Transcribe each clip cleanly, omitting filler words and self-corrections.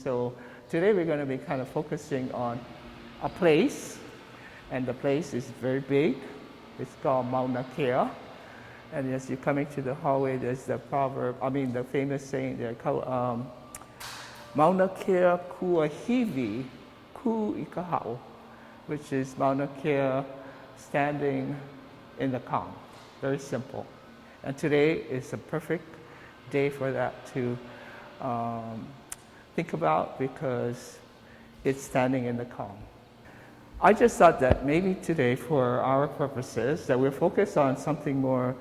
So today we're going to be kind of focusing on a place, and the place is very big. It's called Mauna Kea. And as you're coming to the hallway, there's the the famous saying there, Mauna Kea kuahiwi ku I ka hao, which is Mauna Kea standing in the calm. Very simple. And today is a perfect day for that to think about, because it's standing in the calm. I just thought that maybe today, for our purposes, that we'll focus on something more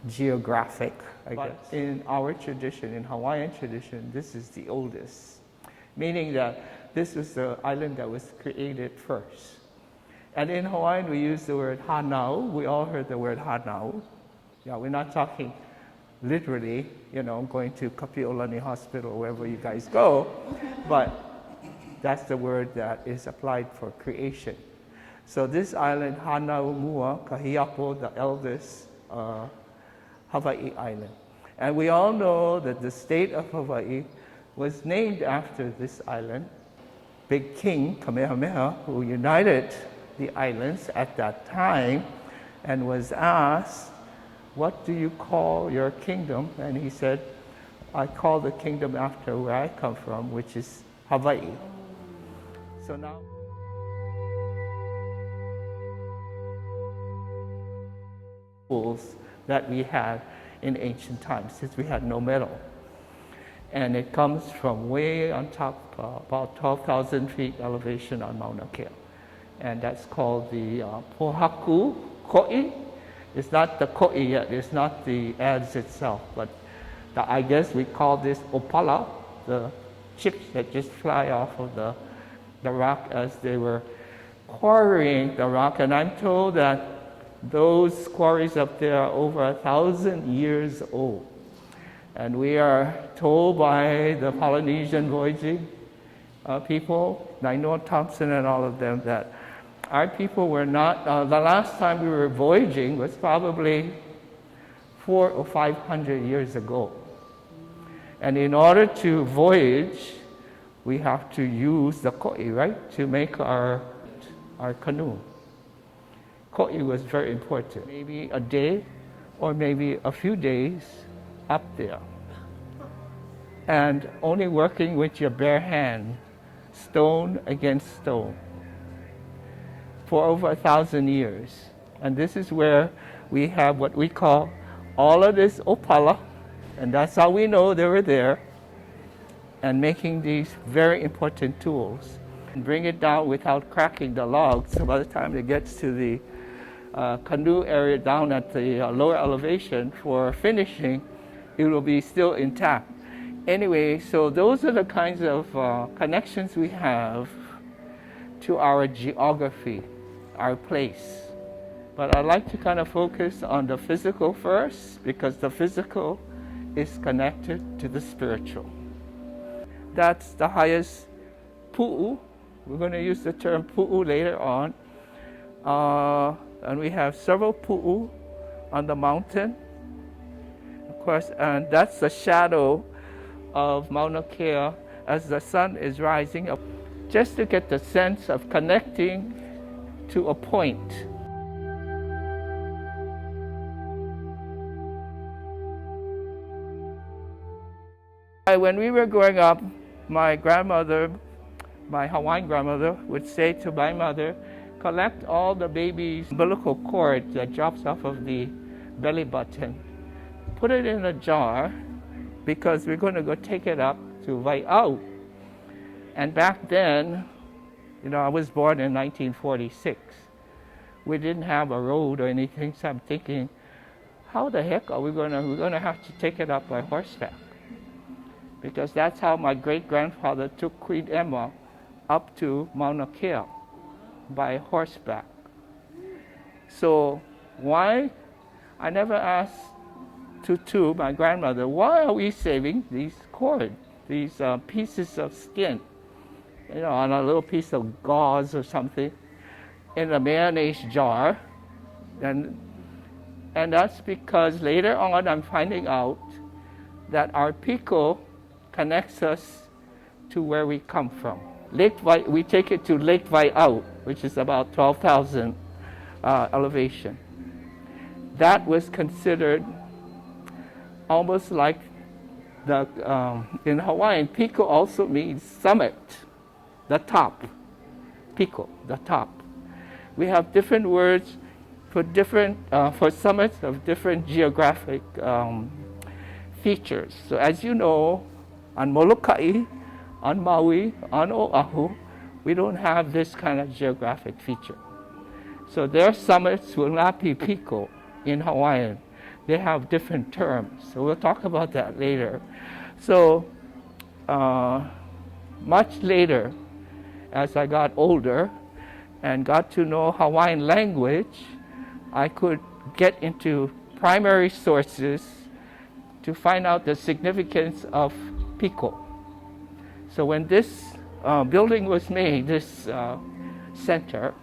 geographic, I guess. In our tradition, in Hawaiian tradition, this is the oldest, meaning that this was the island that was created first. And in Hawaiian, we use the word hanau. We all heard the word hanau. Yeah, we're not talking literally, going to Kapi'olani Hospital, wherever you guys go, but that's the word that is applied for creation. So this island, Hanau Mua, Kahiapo, the eldest Hawaii island. And we all know that the state of Hawaii was named after this island. Big King Kamehameha, who united the islands at that time, and was asked, "What do you call your kingdom?" And he said, "I call the kingdom after where I come from, which is Hawaii." So now tools that we had in ancient times, since we had no metal. And it comes from way on top, about 12,000 feet elevation on Mauna Kea. And that's called the pohaku ko'i. It's not the ko'i yet, it's not the adze itself, but I guess we call this opala, the chips that just fly off of the rock as they were quarrying the rock. And I'm told that those quarries up there are over 1,000 years old. And we are told by the Polynesian voyaging people, Nainoa Thompson and all of them, that our people were not, the last time we were voyaging was probably 400 or 500 years ago. And in order to voyage, we have to use the ko'i, right, to make our canoe. Ko'i was very important. Maybe a day or maybe a few days up there. And only working with your bare hand, stone against stone, for over 1,000 years. And this is where we have what we call all of this opala, and that's how we know they were there, and making these very important tools. And bring it down without cracking the logs, so by the time it gets to the canoe area down at the lower elevation for finishing, it will be still intact. Anyway, so those are the kinds of connections we have to our geography, our place. But I'd like to kind of focus on the physical first, because the physical is connected to the spiritual. That's the highest pu'u. We're going to use the term pu'u later on. And we have several pu'u on the mountain, of course, and that's the shadow of Mauna Kea as the sun is rising up, just to get the sense of connecting to a point. When we were growing up, my grandmother, my Hawaiian grandmother, would say to my mother, "Collect all the baby's umbilical cord that drops off of the belly button. Put it in a jar, because we're going to go take it up to Waiʻau." And back then, I was born in 1946. We didn't have a road or anything, so I'm thinking, how the heck are we're going to have to take it up by horseback? Because that's how my great-grandfather took Queen Emma up to Mauna Kea, by horseback. So why? I never asked Tutu, my grandmother, why are we saving these cord, these pieces of skin, on a little piece of gauze or something, in a mayonnaise jar? And that's because later on I'm finding out that our piko connects us to where we come from. We take it to Lake Waiʻau, which is about 12,000 elevation. That was considered almost like in Hawaiian, piko also means summit, the top. Piko, the top. We have different words for summits of different geographic features. So as you know, on Molokai, on Maui, on Oahu, we don't have this kind of geographic feature. So their summits will not be piko in Hawaiian. They have different terms. So we'll talk about that later. So much later, as I got older and got to know Hawaiian language, I could get into primary sources to find out the significance of piko. So when this building was made, this center,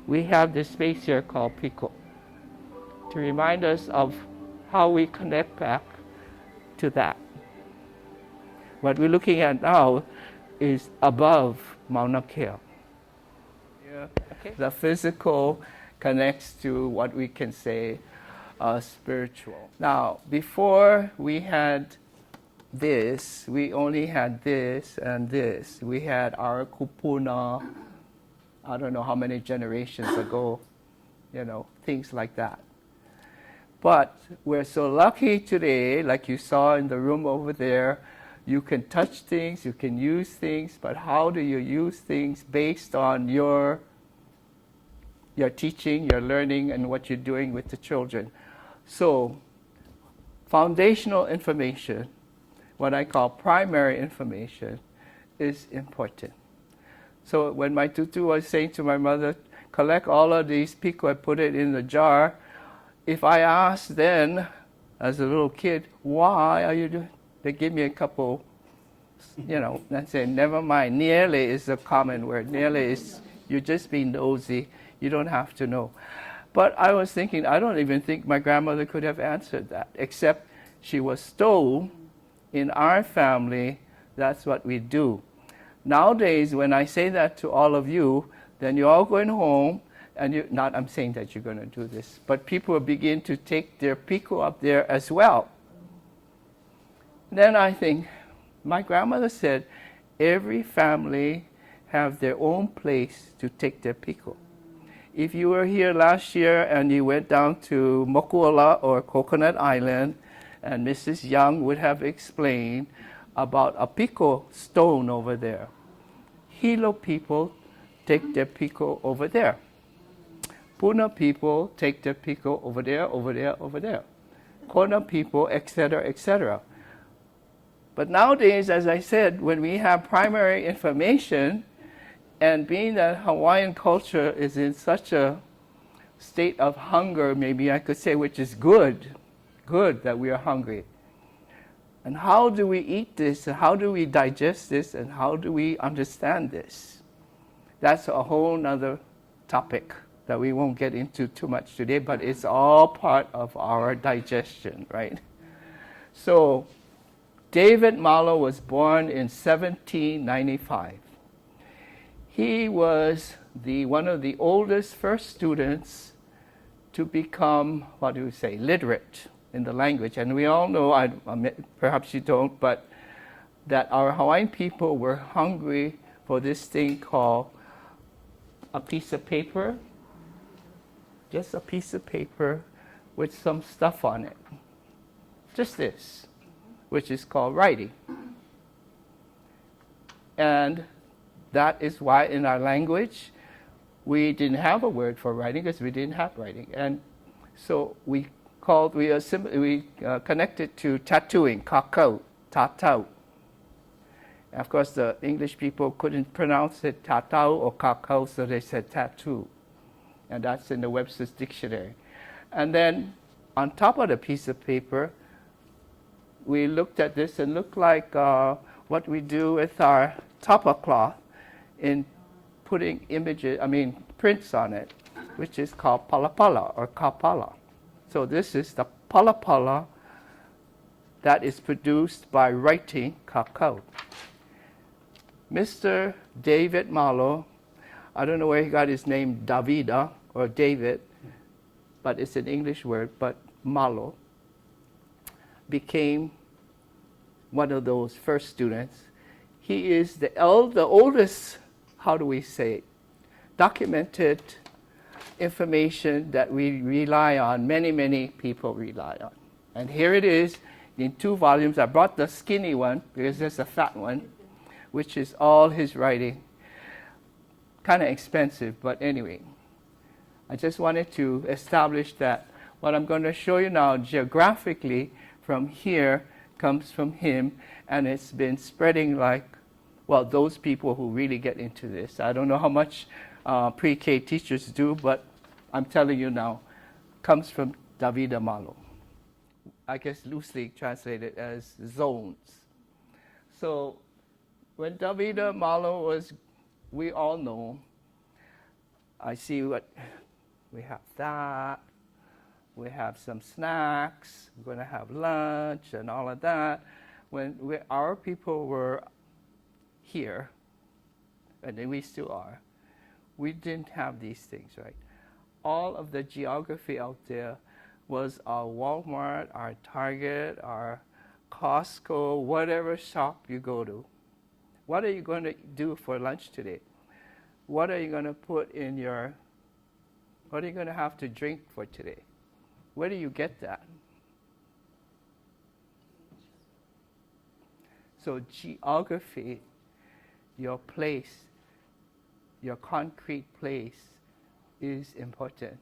we have this space here called piko to remind us of how we connect back to that. What we're looking at now is above Mauna Kea. Yeah. Okay. The physical connects to what we can say spiritual. Now, before we had this, we only had this and this. We had our kupuna, I don't know how many generations ago, things like that. But we're so lucky today, like you saw in the room over there, you can touch things, you can use things, but how do you use things based on your teaching, your learning, and what you're doing with the children? So, foundational information, what I call primary information, is important. So when my tutu was saying to my mother, collect all of these piko and put it in the jar, if I asked then, as a little kid, why are you doing? They give me a couple, and say, never mind. Nearly is a common word. Nearly is you're just being nosy. You don't have to know. But I was thinking, I don't even think my grandmother could have answered that, except she was told in our family, that's what we do. Nowadays, when I say that to all of you, then you're all going home, and I'm saying that you're going to do this, but people will begin to take their piko up there as well. Then I think, my grandmother said, every family have their own place to take their piko. If you were here last year and you went down to Mokuola or Coconut Island, and Mrs. Young would have explained about a piko stone over there. Hilo people take their piko over there. Puna people take their piko over there, over there, over there. Kona people, etc., etc. But nowadays, as I said, when we have primary information, and being that Hawaiian culture is in such a state of hunger, maybe I could say, which is good that we are hungry. And how do we eat this, and how do we digest this, and how do we understand this? That's a whole nother topic that we won't get into too much today, but it's all part of our digestion, right? So, David Malo was born in 1795. He was one of the oldest first students to become, literate in the language. And we all know, perhaps you don't, but that our Hawaiian people were hungry for this thing called a piece of paper, just a piece of paper with some stuff on it. Just this, which is called writing. And that is why in our language, we didn't have a word for writing because we didn't have writing. And so we connected to tattooing, kakau, tatau. Of course, the English people couldn't pronounce it tatau or kakau, so they said tattoo. And that's in the Webster's Dictionary. And then on top of the piece of paper, we looked at this and looked like what we do with our tapa cloth in putting prints on it, which is called palapala or kapala. So this is the palapala that is produced by writing kakau. Mr. David Malo, I don't know where he got his name, Davida or David, but it's an English word, but Malo became one of those first students. He is the oldest, how do we say it, documented information that we rely on, many people rely on. And here it is in 2 volumes. I brought the skinny one because there's a fat one, which is all his writing. Kind of expensive, but anyway. I just wanted to establish that what I'm going to show you now geographically from here comes from him, and it's been spreading like, well, those people who really get into this. I don't know how much pre-K teachers do, but I'm telling you now, comes from Davida Malo. I guess loosely translated as zones. So when Davida Malo was, we all know, I see what, we have that, we have some snacks, we're going to have lunch and all of that. When our people were here, and we still are, we didn't have these things, right? All of the geography out there was our Walmart, our Target, our Costco, whatever shop you go to. What are you going to do for lunch today? What are you going to put in your, what are you going to have to drink for today? Where do you get that? So geography, your place, your concrete place is important.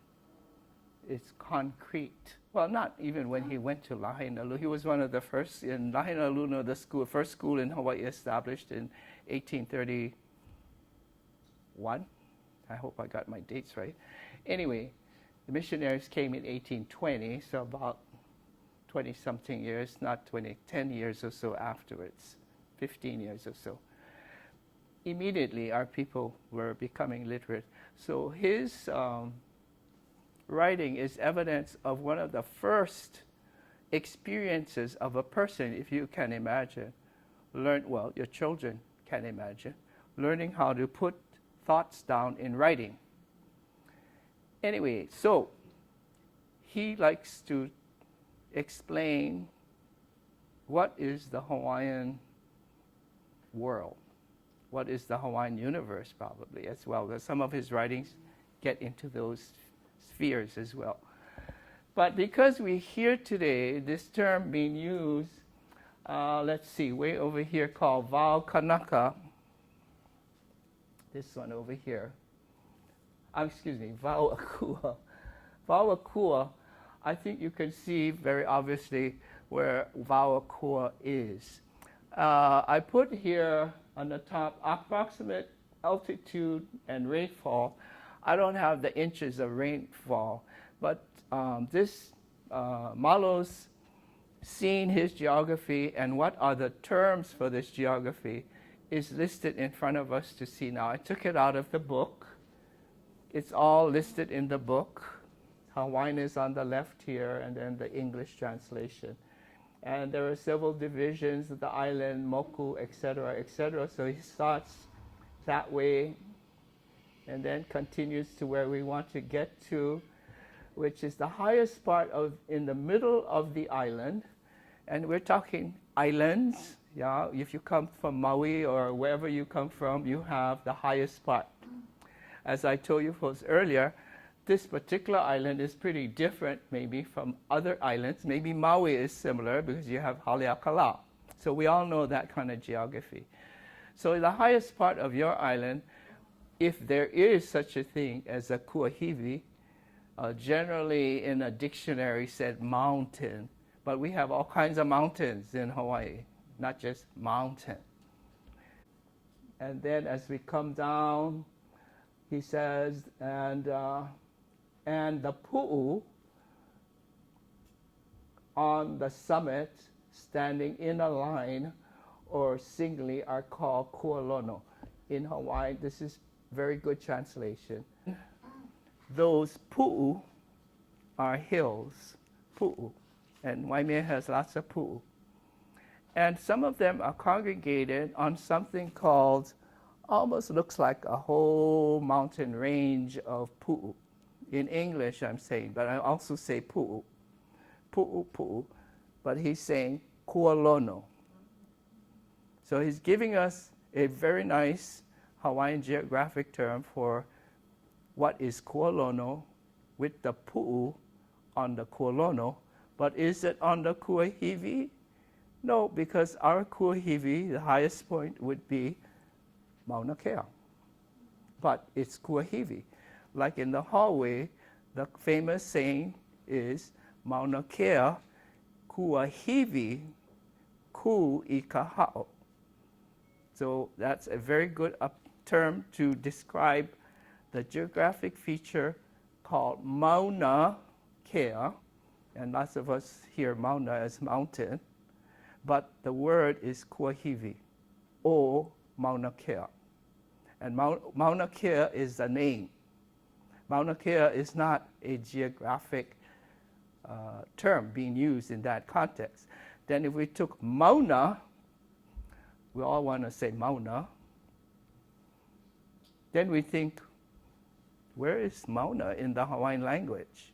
It's concrete. Well, not even when he went to Lahainaluna. He was one of the first in Lahainaluna, the first school in Hawaii established in 1831. I hope I got my dates right. Anyway, the missionaries came in 1820, so about 20-something years, not 20, 10 years or so afterwards, 15 years or so. Immediately, our people were becoming literate. So his writing is evidence of one of the first experiences of a person, if you can imagine, well, your children can imagine, learning how to put thoughts down in writing. Anyway, so he likes to explain what is the Hawaiian world, what is the Hawaiian universe probably as well. Some of his writings get into those spheres as well. But because we hear today this term being used, let's see, way over here called Vau Kanaka, this one over here, excuse me, Vau Akua. Vau Akua, I think you can see very obviously where Vau Akua is. I put here on the top approximate altitude and rainfall. I don't have the inches of rainfall, but this Malo's seen his geography and what are the terms for this geography is listed in front of us to see now. I took it out of the book. It's all listed in the book. Hawaiian is on the left here, and then the English translation. And there are several divisions of the island, Moku, etc., etc. So he starts that way and then continues to where we want to get to, which is the highest part in the middle of the island. And we're talking islands. Yeah, if you come from Maui or wherever you come from, you have the highest part. As I told you folks earlier, this particular island is pretty different maybe from other islands. Maybe Maui is similar because you have Haleakala. So we all know that kind of geography. So the highest part of your island, if there is such a thing as a kuahiwi, generally in a dictionary said mountain, but we have all kinds of mountains in Hawaii, not just mountain. And then as we come down, he says, and the pu'u on the summit, standing in a line or singly, are called kualono. In Hawaii, this is very good translation. Those pu'u are hills, pu'u, and Waimea has lots of pu'u. And some of them are congregated on something called almost looks like a whole mountain range of pu'u. In English, I'm saying, but I also say pu'u, pu'u, pu'u. But he's saying kualono. So he's giving us a very nice Hawaiian geographic term for what is kualono with the pu'u on the kualono. But is it on the kuahivi? No, because our kuahivi, the highest point would be Mauna Kea. But it's kuahivi. Like in the hallway, the famous saying is Mauna Kea kuahivi ku I Ka Haka. So that's a very good term to describe the geographic feature called Mauna Kea, and lots of us hear Mauna as mountain, but the word is kuahivi, or Mauna Kea. And Mauna Kea is the name. Mauna Kea is not a geographic term being used in that context. Then if we took Mauna, we all want to say Mauna, then we think, where is Mauna in the Hawaiian language?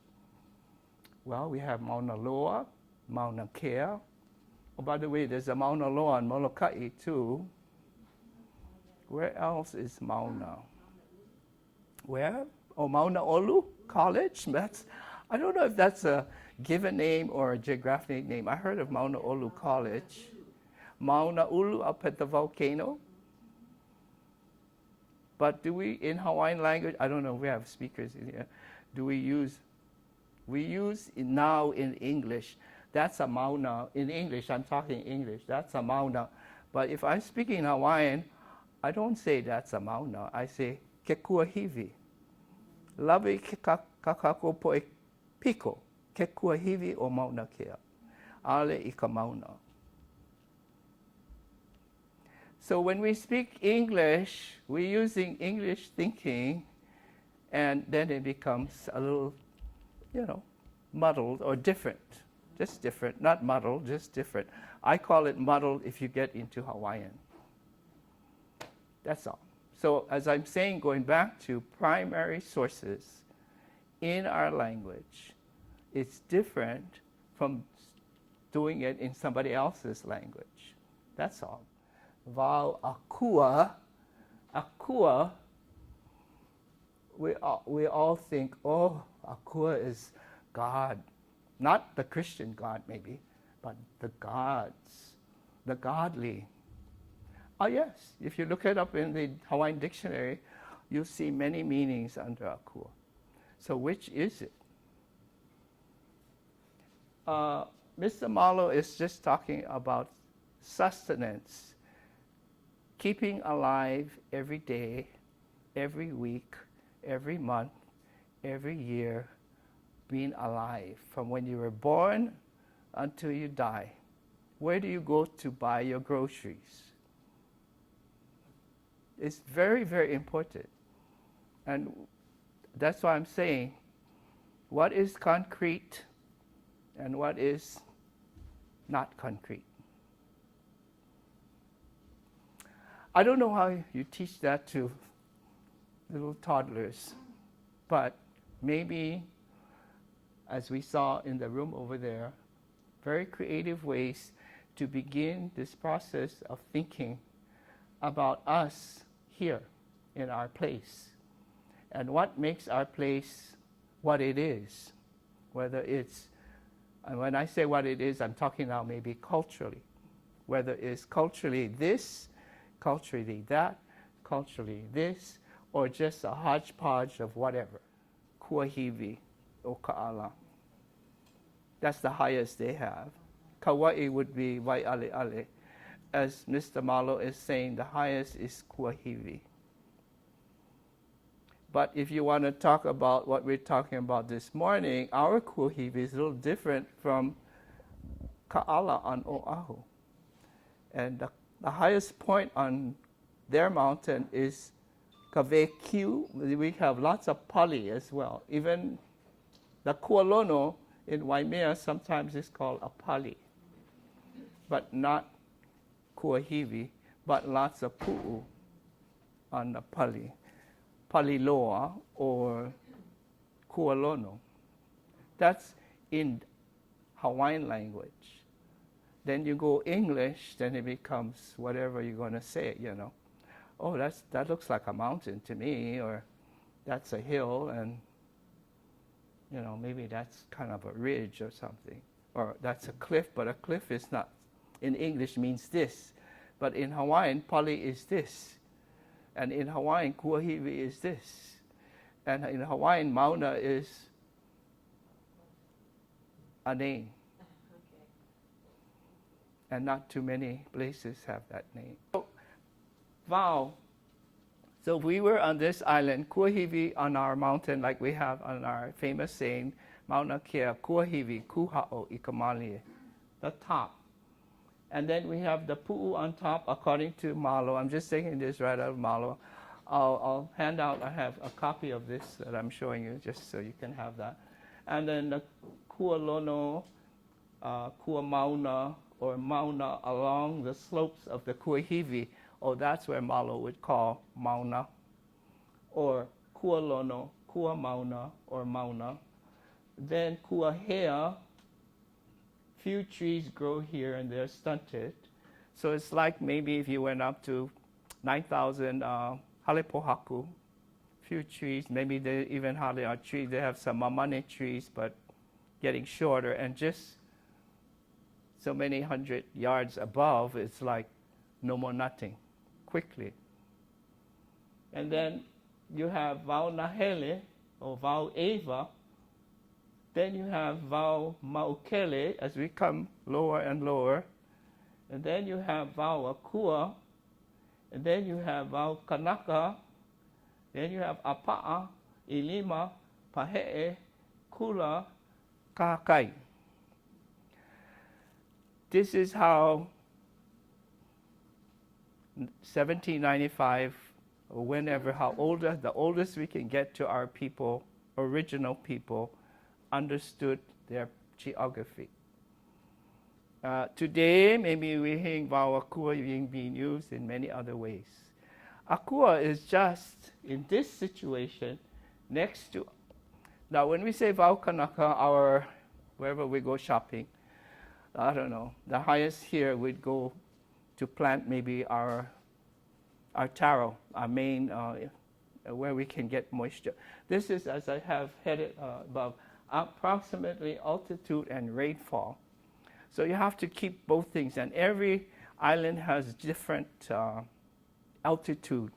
Well, we have Mauna Loa, Mauna Kea. Oh, by the way, there's a Mauna Loa in Molokai too. Where else is Mauna? Where? Oh, Mauna Olu College? I don't know if that's a given name or a geographic name. I heard of Mauna Olu College. Mauna Ulu up at the volcano. But do we, in Hawaiian language, I don't know if we have speakers in here, we use now in English, that's a Mauna. In English, I'm talking English, that's a Mauna. But if I'm speaking Hawaiian, I don't say that's a Mauna, I say ke kuahivi. Labi ke kakako poe piko, ke kuahivi o Mauna Kea. Ale I ka Mauna. So when we speak English, we're using English thinking, and then it becomes a little, muddled or different. Just different, not muddled, just different. I call it muddled if you get into Hawaiian. That's all. So as I'm saying, going back to primary sources in our language, it's different from doing it in somebody else's language. That's all. Vau akua, we all think, oh, akua is God. Not the Christian God, maybe, but the gods, the godly. Oh, yes, if you look it up in the Hawaiian dictionary, you'll see many meanings under akua. So which is it? Mr. Malo is just talking about sustenance, keeping alive every day, every week, every month, every year, being alive from when you were born until you die. Where do you go to buy your groceries? It's very, very important. And that's why I'm saying, what is concrete and what is not concrete? I don't know how you teach that to little toddlers, but maybe, as we saw in the room over there, very creative ways to begin this process of thinking about us here in our place and what makes our place what it is, whether it's, and when I say what it is, I'm talking now maybe culturally, whether it's culturally this, culturally that, culturally this, or just a hodgepodge of whatever. Kuahivi o Ka'ala. That's the highest they have. Kauai would be Waiʻaleʻale. As Mr. Malo is saying, the highest is Kuahivi. But if you want to talk about what we're talking about this morning, our Kuahivi is a little different from Ka'ala on Oahu. And the highest point on their mountain is Kawekiu. We have lots of pali as well. Even the Kualono in Waimea sometimes is called a pali, but not Kuahivi, but lots of pu'u. on the pali, paliloa or kualono. That's in Hawaiian language. Then you go English, then it becomes whatever you're going to say, you know. Oh, that looks like a mountain to me, or that's a hill, and, you know, maybe that's kind of a ridge or something. Or that's a cliff, but a cliff is not, in English means this. But in Hawaiian, pali is this. And in Hawaiian, kuahivi is this. And in Hawaiian, Mauna is a name. Okay. And not too many places have that name. So, Vau. So we were on this island, kuahivi, on our mountain, like we have on our famous saying, Mauna Kea, kuahivi, kuha'o, ikamali, the top. And then we have the pu'u on top, according to Malo. I'm just taking this right out of Malo. I'll hand out, I have a copy of this that I'm showing you, just so you can have that. And then the kualono, kuamauna, or mauna along the slopes of the kuahivi. Oh, that's where Malo would call mauna. Or kualono, kuamauna, or mauna. Then kuahea, few trees grow here and they're stunted. So it's like maybe if you went up to 9,000 halepohaku, few trees, maybe they even hardly are trees. They have some mamane trees, but getting shorter, and just so many hundred yards above, it's like no more nothing, quickly. And then you have Vau Nahele, or Vau Eva. Then you have Vau Maukele as we come lower and lower. And then you have Vau Akua. And then you have Vau Kanaka. Then you have Apa'a, Ilima, Pahe'e, Kula, Ka Haka. This is how 1795, or whenever, the oldest we can get to our people, original people, understood their geography. Today, maybe we hear Vau Akua being used in many other ways. Akua is just, in this situation, next to, now when we say Vau Kanaka, wherever we go shopping, I don't know, the highest here we'd go to plant maybe our taro, our main, where we can get moisture. This is, as I have headed above, approximately altitude and rainfall. So you have to keep both things, and every island has different altitude.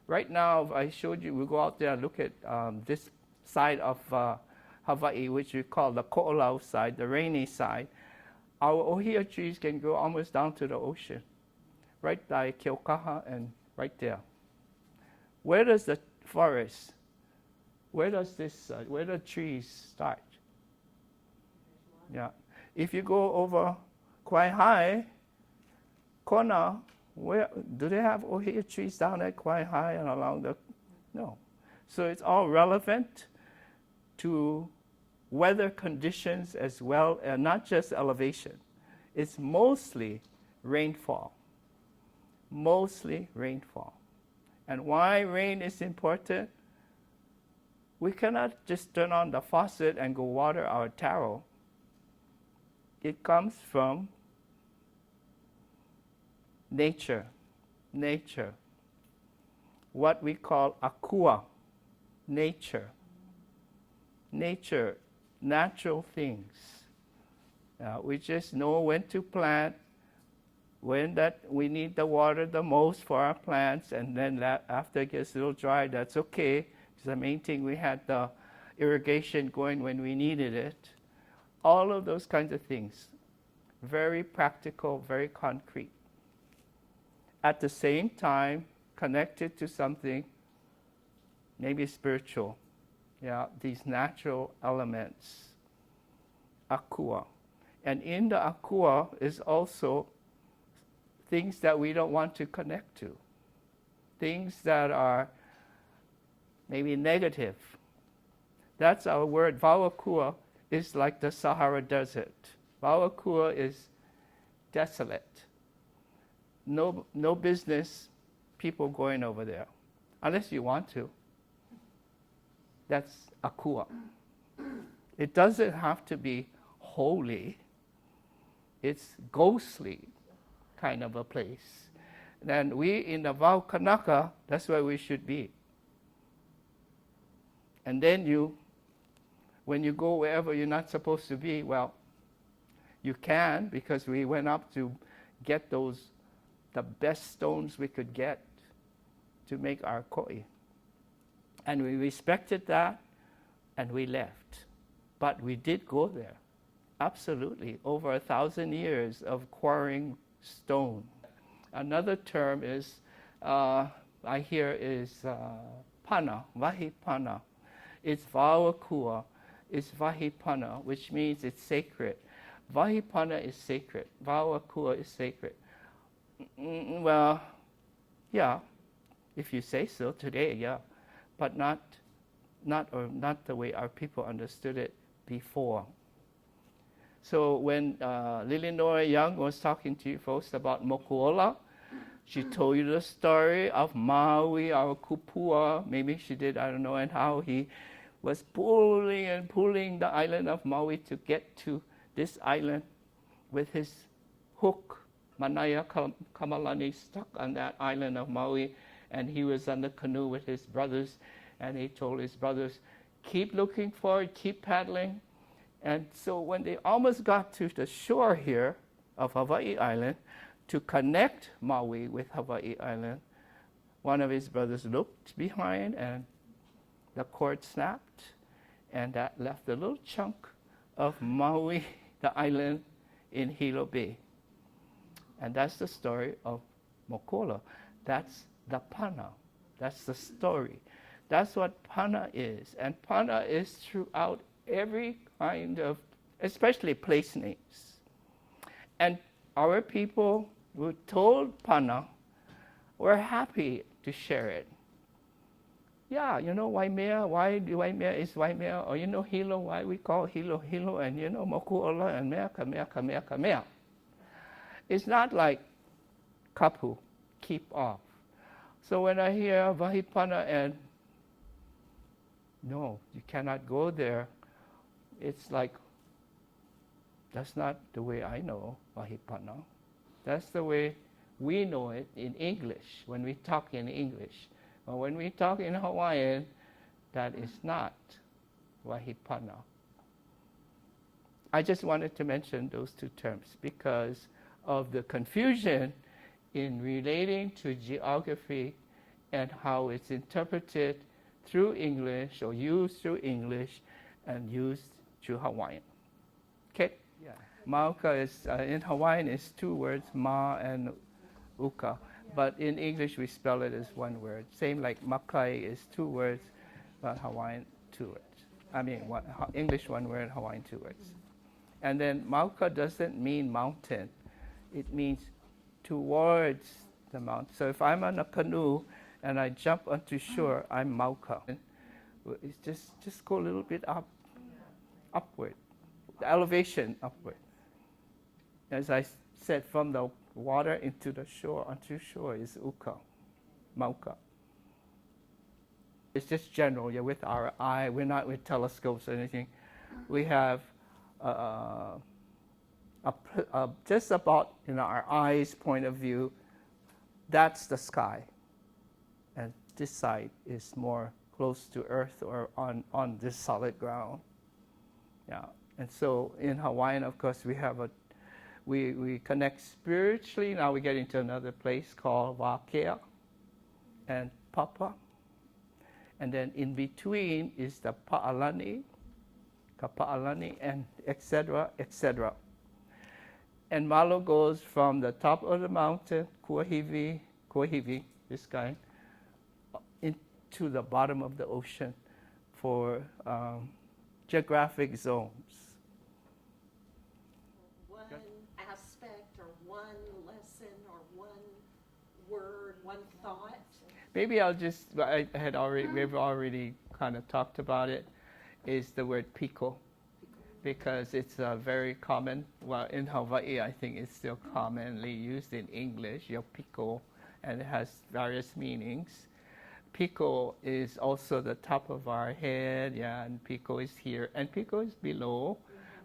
Right now, I showed you, we go out there and look at this side of Hawaii, which we call the ko'olau side, the rainy side. Our ohia trees can go almost down to the ocean, right by Keaukaha and right there. Where does the forest, where does where the trees start? Yeah. If you go over Kauai, Kona, where do they have ohia trees down at Kauai and along the? No. So it's all relevant to weather conditions as well, and not just elevation. It's mostly rainfall. Mostly rainfall. And why rain is important? We cannot just turn on the faucet and go water our taro. It comes from nature. Nature. What we call akua. Nature. Nature. Natural things. We just know when to plant, when that we need the water the most for our plants, and then that after it gets a little dry, that's okay. It's the main thing, we had the irrigation going when we needed it. All of those kinds of things. Very practical, very concrete. At the same time, connected to something maybe spiritual. Yeah, these natural elements. Akua. And in the akua is also things that we don't want to connect to. Things that are maybe negative. That's our word. Vau Akua is like the Sahara Desert. Vau Akua is desolate. No business people going over there, unless you want to. That's akua. It doesn't have to be holy. It's ghostly kind of a place. And we in the Wau Kanaka, that's where we should be. And then when you go wherever you're not supposed to be, well, you can, because we went up to get the best stones we could get to make our ko'i. And we respected that, and we left. But we did go there, absolutely, over 1,000 years of quarrying stone. Another term is, I hear is pana, wahi pana. It's vauakua, it's wahi pana, which means it's sacred. Wahi pana is sacred, vauakua is sacred. Well, yeah, if you say so today, yeah, but not the way our people understood it before. So when Lilinora Young was talking to you folks about mokuola, she told you the story of Maui, our kupua, maybe she did, I don't know, and how he was pulling and pulling the island of Maui to get to this island with his hook. Manaya Kamalani stuck on that island of Maui, and he was on the canoe with his brothers, and he told his brothers, keep looking forward, keep paddling. And so when they almost got to the shore here of Hawaii Island, to connect Maui with Hawaii Island, one of his brothers looked behind and the cord snapped, and that left a little chunk of Maui, the island, in Hilo Bay. And that's the story of Mokola. That's the pana. That's the story. That's what pana is. And pana is throughout every kind of, especially place names. And our people who told pana were happy to share it. Yeah, you know Waimea, why Waimea is Waimea, or you know Hilo, why we call Hilo Hilo, and you know Mokuola and Mea. It's not like kapu, keep off. So when I hear Wahipana and no, you cannot go there, it's like, that's not the way I know Wahipana. That's the way we know it in English, when we talk in English. But when we talk in Hawaiian, that is not Wahipana. I just wanted to mention those two terms because of the confusion in relating to geography and how it's interpreted through English or used through English and used through Hawaiian. Okay? Yeah. Mauka is, in Hawaiian is two words, ma and uka. But in English we spell it as one word. Same like makai is two words, but Hawaiian two words. I mean, English one word, Hawaiian two words. And then mauka doesn't mean mountain. It means towards the mountain. So if I'm on a canoe and I jump onto shore, I'm mauka. It's just go a little bit upward, the elevation upward. As I said, from the water into the shore, onto shore is uka, mauka. It's just general, yeah, with our eye. We're not with telescopes or anything. We have just about, our eyes point of view, that's the sky. And this side is more close to earth or on this solid ground. Yeah. And so in Hawaiian, of course, we have we connect spiritually. Now we get into another place called Wakea and Papa. And then in between is the Pa'alani, Kapa'alani, and etc., etc. And Malo goes from the top of the mountain, Kuahivi, this guy, into the bottom of the ocean for geographic zones. One aspect or one lesson or one word, one thought? Maybe we've already kind of talked about it, is the word piko. Because it's very common. Well, in Hawaii, I think it's still commonly used in English, your piko, and it has various meanings. Piko is also the top of our head, yeah, and Piko is here, and Piko is below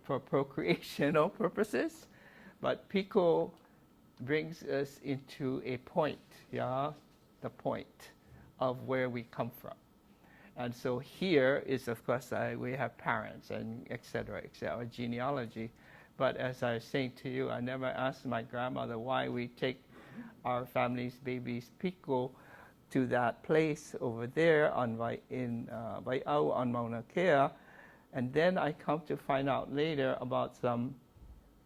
for procreational purposes. But Piko brings us into a point, yeah, the point of where we come from. And so here is, of course, we have parents and et cetera, our genealogy. But as I was saying to you, I never asked my grandmother why we take our family's baby's Piko to that place over there on Waiʻau on Mauna Kea. And then I come to find out later about some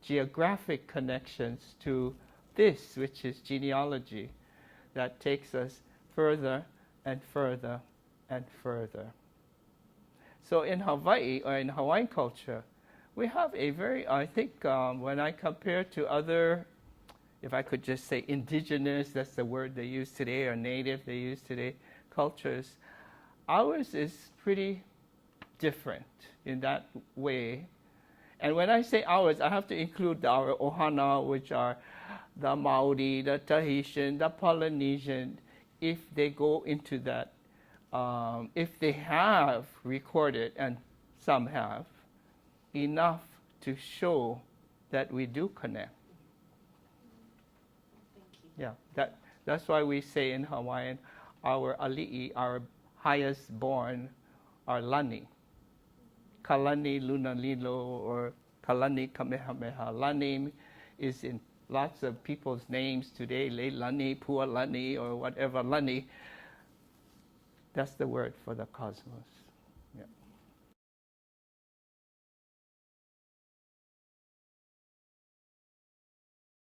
geographic connections to this, which is genealogy, that takes us further and further and further. So in Hawaii, or in Hawaiian culture, we have a very, I think, when I compare to other, if I could just say indigenous, that's the word they use today, or native they use today, cultures, ours is pretty different in that way. And when I say ours, I have to include our ohana, which are the Maori, the Tahitian, the Polynesian, if they go into that, if they have recorded, and some have, enough to show that we do connect. Thank you. Yeah, that's why we say in Hawaiian, our ali'i, our highest born, are lani. Kalani Lunalilo or Kalani Kamehameha. Lani is in lots of people's names today, Leilani, Pualani, or whatever Lani. That's the word for the cosmos.